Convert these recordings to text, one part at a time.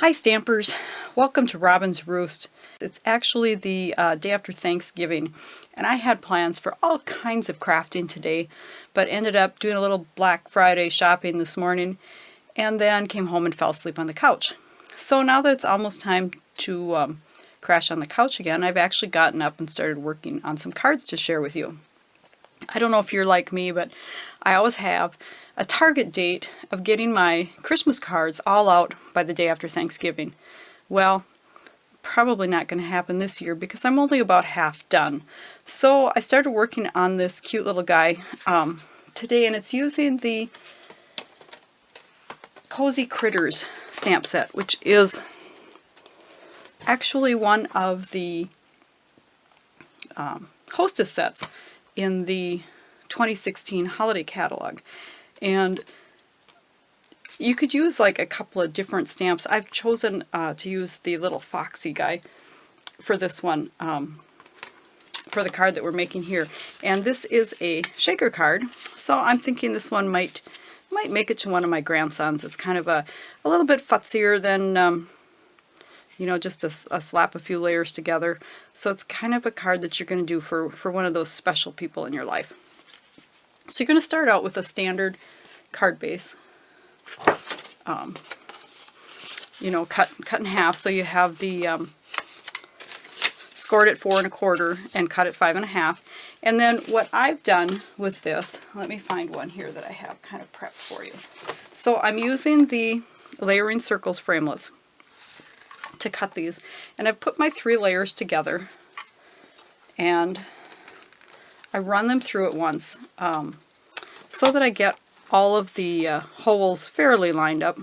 Hi Stampers, welcome to Robin's Roost. It's actually the day after Thanksgiving and I had plans for all kinds of crafting today, but ended up doing a little Black Friday shopping this morning and then came home and fell asleep on the couch. So now that it's almost time to crash on the couch again, I've actually gotten up and started working on some cards to share with you. I don't know if you're like me, but I always have a target date of getting my Christmas cards all out by the day after Thanksgiving. Well, probably not going to happen this year because I'm only about half done. So I started working on this cute little guy today, and it's using the Cozy Critters stamp set, which is actually one of the Hostess sets in the 2016 holiday catalog. And you could use like a couple of different stamps. I've chosen to use the little Foxy guy for this one, for the card that we're making here. And this is a shaker card, so I'm thinking this one might make it to one of my grandsons. It's kind of a little bit futzier than you know, just a slap a few layers together. So it's kind of a card that you're going to do for one of those special people in your life. So you're going to start out with a standard card base, you know, cut in half. So you have the scored at 4 1/4 and cut at 5 1/2. And then what I've done with this, let me find one here that I have kind of prepped for you. So I'm using the layering circles framelits to cut these, and I've put my 3 layers together and I run them through at once so that I get all of the holes fairly lined up.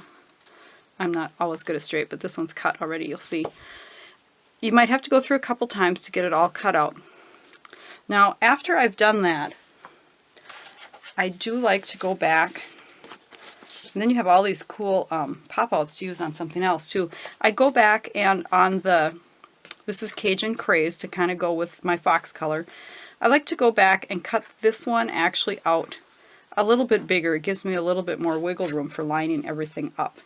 I'm not always good at straight, but this one's cut already, you'll see. You might have to go through a couple times to get it all cut out. Now after I've done that, I do like to go back, and then you have all these cool pop-outs to use on something else too. I go back and on this is Cajun Craze to kind of go with my fox color. I like to go back and cut this one actually out a little bit bigger. It gives me a little bit more wiggle room for lining everything up.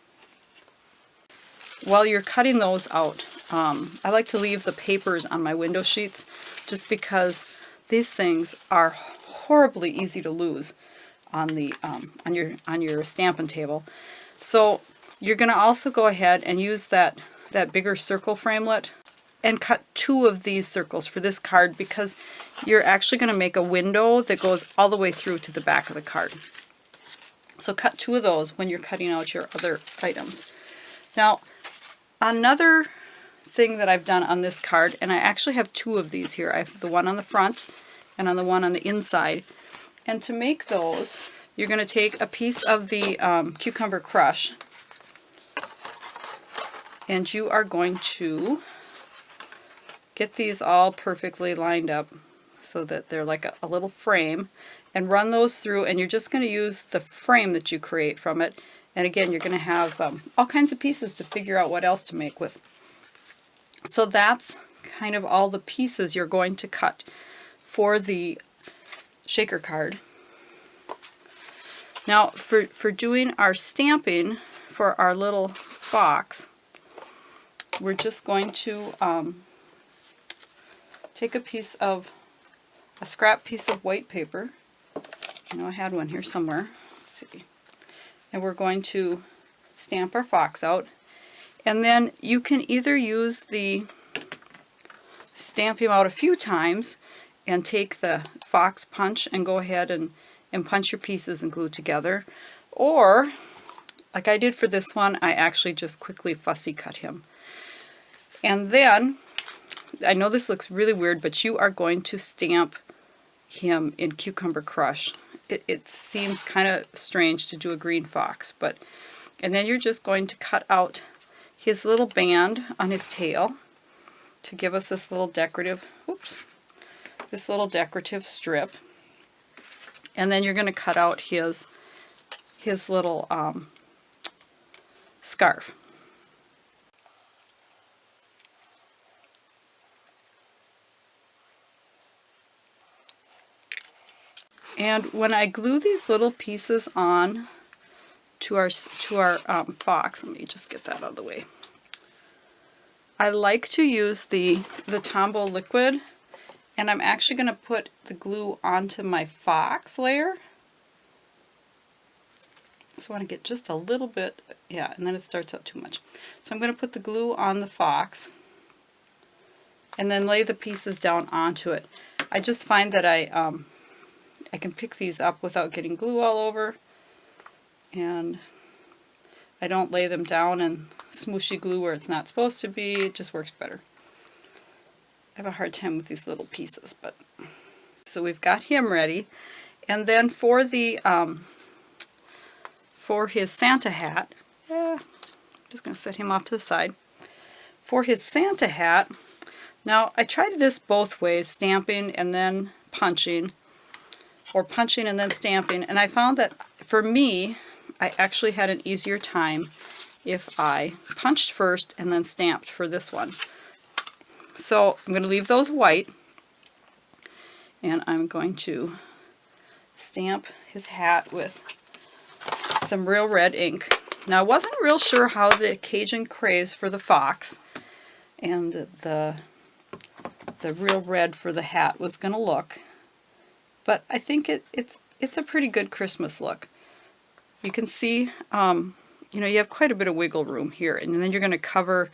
While you're cutting those out, I like to leave the papers on my window sheets just because these things are horribly easy to lose on the on your Stampin' table. So you're going to also go ahead and use that bigger circle framelit and cut 2 of these circles for this card because you're actually going to make a window that goes all the way through to the back of the card. So cut 2 of those when you're cutting out your other items. Now another thing that I've done on this card, and I actually have 2 of these here. I have the one on the front and on the one on the inside. And to make those, you're going to take a piece of the cucumber crush and you are going to get these all perfectly lined up so that they're like a little frame, and run those through, and you're just going to use the frame that you create from it. And again, you're going to have all kinds of pieces to figure out what else to make with. So that's kind of all the pieces you're going to cut for the shaker card. Now for doing our stamping for our little fox, we're just going to take a scrap piece of white paper. I know I had one here somewhere. Let's see. And we're going to stamp our fox out. And then you can either use stamp him out a few times and take the fox punch and go ahead and punch your pieces and glue together. Or, like I did for this one, I actually just quickly fussy cut him. And then, I know this looks really weird, but you are going to stamp him in cucumber crush. It seems kind of strange to do a green fox, and then you're just going to cut out his little band on his tail to give us this little decorative, this little decorative strip. And then you're going to cut out his little scarf. And when I glue these little pieces on to our fox, let me just get that out of the way. I like to use the Tombo liquid, and I'm actually going to put the glue onto my Fox layer. So I want to get just a little bit, yeah, and then it starts out too much. So I'm going to put the glue on the Fox and then lay the pieces down onto it. I just find that I can pick these up without getting glue all over, and I don't lay them down in smooshy glue where it's not supposed to be. It just works better. I have a hard time with these little pieces, but so we've got him ready. And then for the for his Santa hat, I'm just going to set him off to the side. For his Santa hat, now I tried this both ways, stamping and then punching, or punching and then stamping, and I found that for me, I actually had an easier time if I punched first and then stamped for this one. So I'm going to leave those white, and I'm going to stamp his hat with some real red ink. Now I wasn't real sure how the Cajun Craze for the Fox and the real red for the hat was going to look, but I think it's a pretty good Christmas look. You can see, you know, you have quite a bit of wiggle room here, and then you're going to cover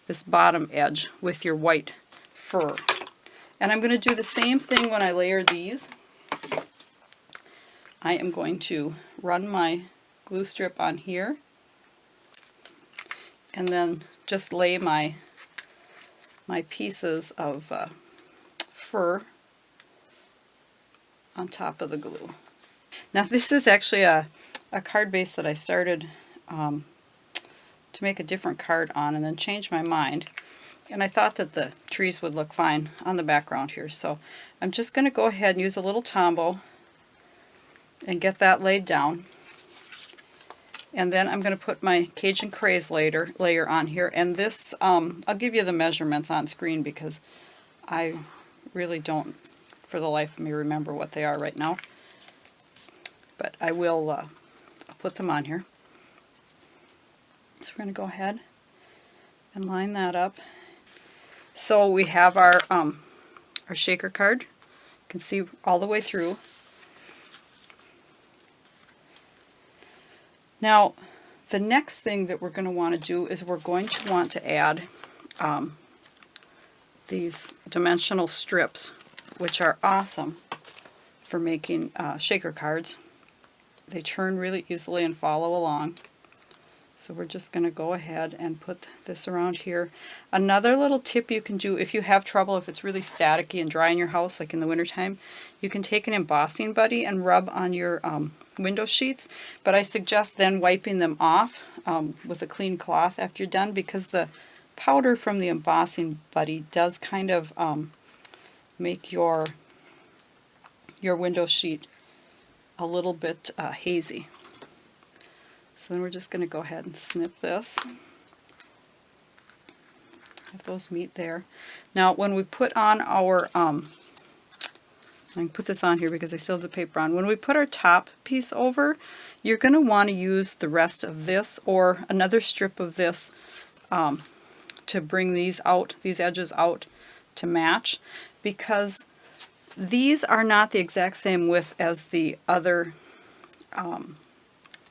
this bottom edge with your white fur. And I'm going to do the same thing when I layer these. I am going to run my glue strip on here and then just lay my pieces of fur on top of the glue. Now this is actually a card base that I started to make a different card on and then changed my mind. And I thought that the trees would look fine on the background here. So I'm just going to go ahead and use a little Tombo and get that laid down. And then I'm going to put my Cajun Craze layer on here. And this, I'll give you the measurements on screen because I really don't, for the life of me, remember what they are right now. But I will I'll put them on here. So we're going to go ahead and line that up. So we have our shaker card. You can see all the way through. Now, the next thing that we're going to want to do is we're going to want to add these dimensional strips, which are awesome for making shaker cards. They turn really easily and follow along. So we're just going to go ahead and put this around here. Another little tip you can do if you have trouble, if it's really staticky and dry in your house, like in the wintertime, you can take an embossing buddy and rub on your window sheets. But I suggest then wiping them off with a clean cloth after you're done, because the powder from the embossing buddy does kind of make your window sheet a little bit hazy. So then we're just going to go ahead and snip this. Have those meet there. Now when we put on our, I can put this on here because I still have the paper on. When we put our top piece over, you're going to want to use the rest of this or another strip of this to bring these out, these edges out to match, because these are not the exact same width as the other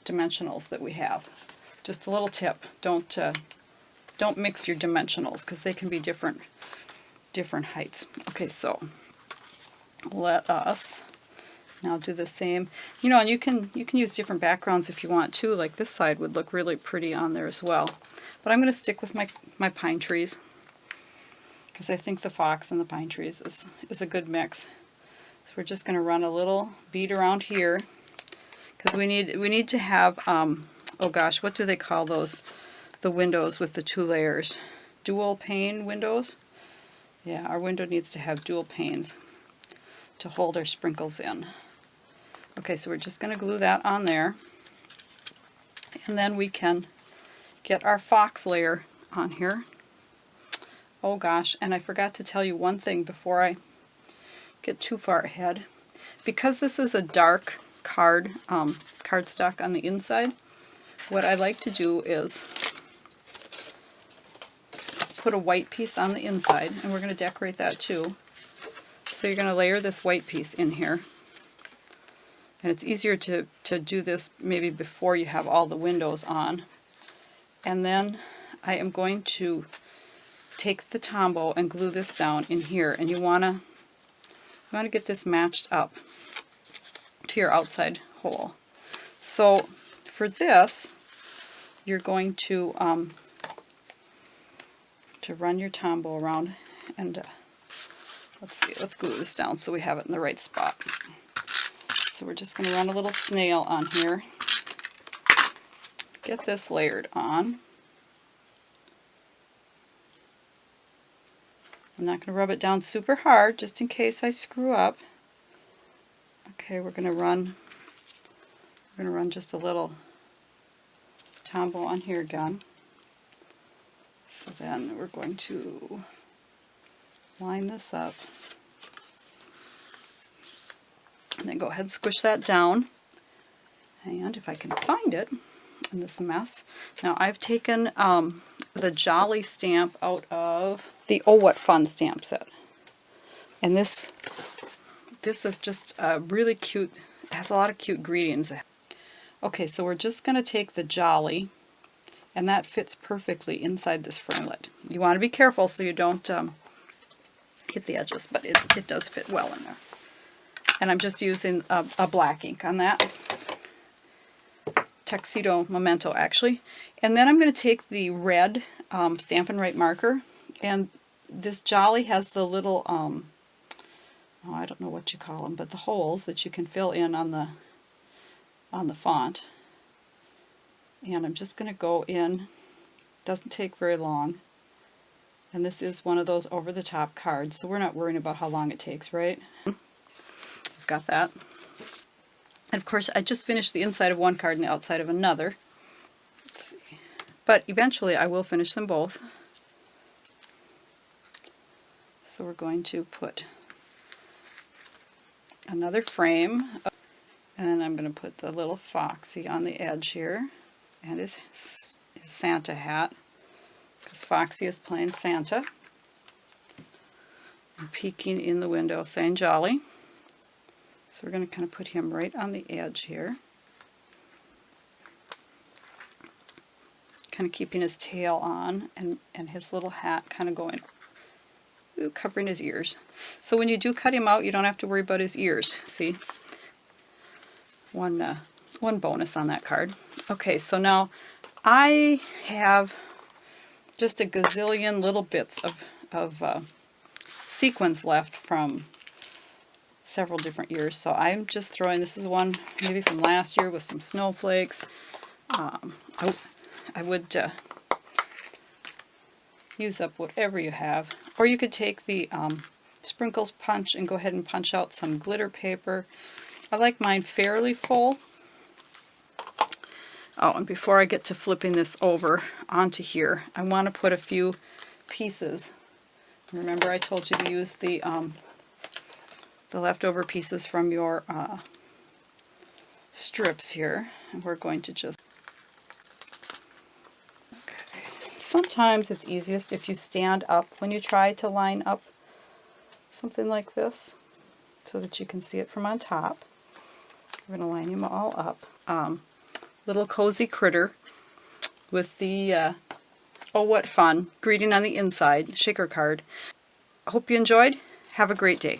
dimensionals that we have. Just a little tip: don't mix your dimensionals because they can be different heights. Okay, so let us now do the same. You know, and you can use different backgrounds if you want to. Like this side would look really pretty on there as well. But I'm going to stick with my pine trees because I think the fox and the pine trees is a good mix. So we're just going to run a little bead around here. Because we need to have, oh gosh, what do they call those? The windows with the two layers. Dual pane windows? Yeah, our window needs to have dual panes to hold our sprinkles in. Okay, so we're just going to glue that on there. And then we can get our fox layer on here. Oh gosh, and I forgot to tell you one thing before I get too far ahead. Because this is a dark cardstock on the inside, what I like to do is put a white piece on the inside, and we're going to decorate that too. So you're going to layer this white piece in here. And it's easier to do this maybe before you have all the windows on. And then I am going to take the Tombo and glue this down in here. And you want to get this matched up to your outside hole. So for this, you're going to run your Tombo around, and let's glue this down so we have it in the right spot. So we're just going to run a little snail on here, get this layered on. I'm not going to rub it down super hard just in case I screw up. Okay, we're going to run just a little Tombo on here again. So then we're going to line this up. And then go ahead and squish that down. And if I can find it in this mess. Now I've taken the Jolly stamp out of the Oh What Fun stamp set. And this is just really cute. It has a lot of cute greetings. Okay, so we're just going to take the Jolly, and that fits perfectly inside this framelit. You want to be careful so you don't hit the edges, but it does fit well in there. And I'm just using a black ink on that. Tuxedo Memento, actually. And then I'm going to take the red Stampin' Right marker, and this Jolly has the little, oh, I don't know what you call them, but the holes that you can fill in on the font. And I'm just going to go in. Doesn't take very long. And this is one of those over-the-top cards, so we're not worrying about how long it takes, right? I've got that. And of course, I just finished the inside of one card and the outside of another. Let's see. But eventually I will finish them both. So we're going to put another frame, and I'm going to put the little Foxy on the edge here, and his Santa hat, because Foxy is playing Santa and peeking in the window saying Jolly. So we're going to kind of put him right on the edge here, kind of keeping his tail on, and his little hat kind of going, covering his ears. So when you do cut him out, you don't have to worry about his ears. See? One bonus on that card. Okay, so now I have just a gazillion little bits of sequins left from several different years. So I'm just throwing, this is one maybe from last year with some snowflakes. I would use up whatever you have. Or you could take the sprinkles punch and go ahead and punch out some glitter paper. I like mine fairly full. Oh, and before I get to flipping this over onto here, I want to put a few pieces. Remember I told you to use the leftover pieces from your strips here. And we're going to just... Okay. Sometimes it's easiest if you stand up when you try to line up something like this so that you can see it from on top. We're going to line them all up. Little Cozy Critter with the Oh What Fun greeting on the inside, shaker card. I hope you enjoyed. Have a great day.